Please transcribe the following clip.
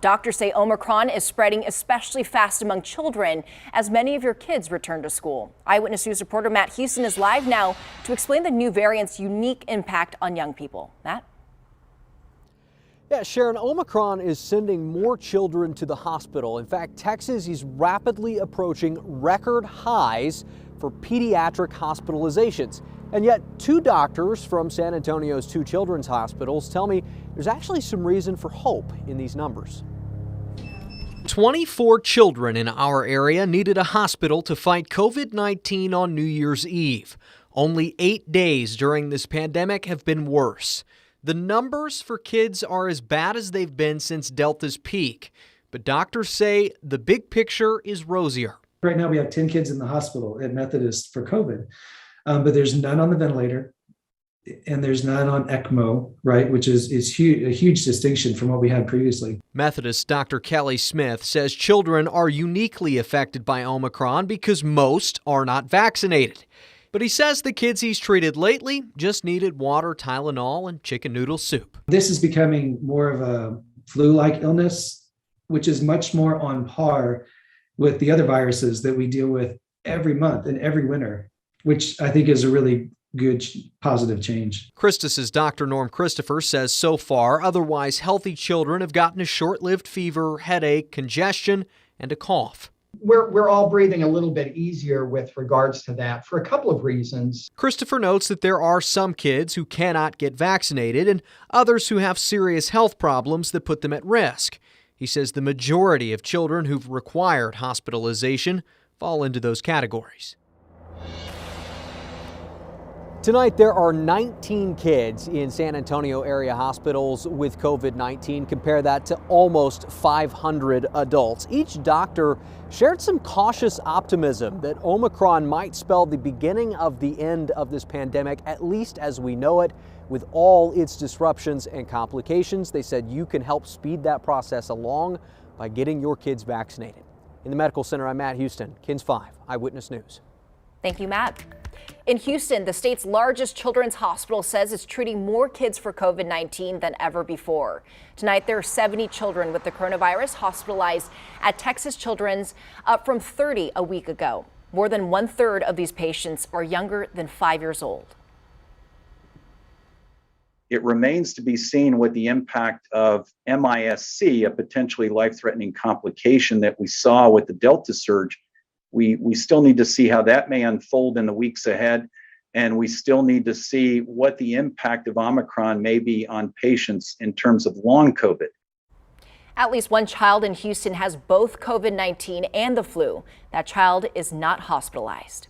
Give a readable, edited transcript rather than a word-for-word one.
Doctors say Omicron is spreading especially fast among children as many of your kids return to school. Eyewitness News reporter Matt Houston is live now to explain the new variant's unique impact on young people. Matt? Yeah, Sharon, Omicron is sending more children to the hospital. In fact, Texas is rapidly approaching record highs for pediatric hospitalizations. And yet, two doctors from San Antonio's two children's hospitals tell me there's actually some reason for hope in these numbers. 24 children in our area needed a hospital to fight COVID-19 on New Year's Eve. Only 8 days during this pandemic have been worse. The numbers for kids are as bad as they've been since Delta's peak. But doctors say the big picture is rosier. Right now we have 10 kids in the hospital at Methodist for COVID, but there's none on the ventilator and there's none on ECMO, right, which is a huge distinction from what we had previously. Methodist Dr. Kelly Smith says children are uniquely affected by Omicron because most are not vaccinated. But he says the kids he's treated lately just needed water, Tylenol, and chicken noodle soup. This is becoming more of a flu-like illness, which is much more on par with the other viruses that we deal with every month and every winter, which I think is a really good positive change. Christus's Dr. Norm Christopher says so far, otherwise healthy children have gotten a short-lived fever, headache, congestion, and a cough. We're all breathing a little bit easier with regards to that for a couple of reasons. Christopher notes that there are some kids who cannot get vaccinated and others who have serious health problems that put them at risk. He says the majority of children who've required hospitalization fall into those categories. Tonight, there are 19 kids in San Antonio area hospitals with COVID-19. Compare that to almost 500 adults. Each doctor shared some cautious optimism that Omicron might spell the beginning of the end of this pandemic, at least as we know it, with all its disruptions and complications. They said you can help speed that process along by getting your kids vaccinated. In the Medical Center, I'm Matt Houston, KINS 5 Eyewitness News. Thank you, Matt. In Houston, the state's largest children's hospital says it's treating more kids for COVID-19 than ever before. Tonight, there are 70 children with the coronavirus hospitalized at Texas Children's, up from 30 a week ago. More than 1/3 of these patients are younger than 5 years old. It remains to be seen what the impact of MIS-C, a potentially life-threatening complication that we saw with the Delta surge. We still need to see how that may unfold in the weeks ahead, and we still need to see what the impact of Omicron may be on patients in terms of long COVID. At least one child in Houston has both COVID-19 and the flu. That child is not hospitalized.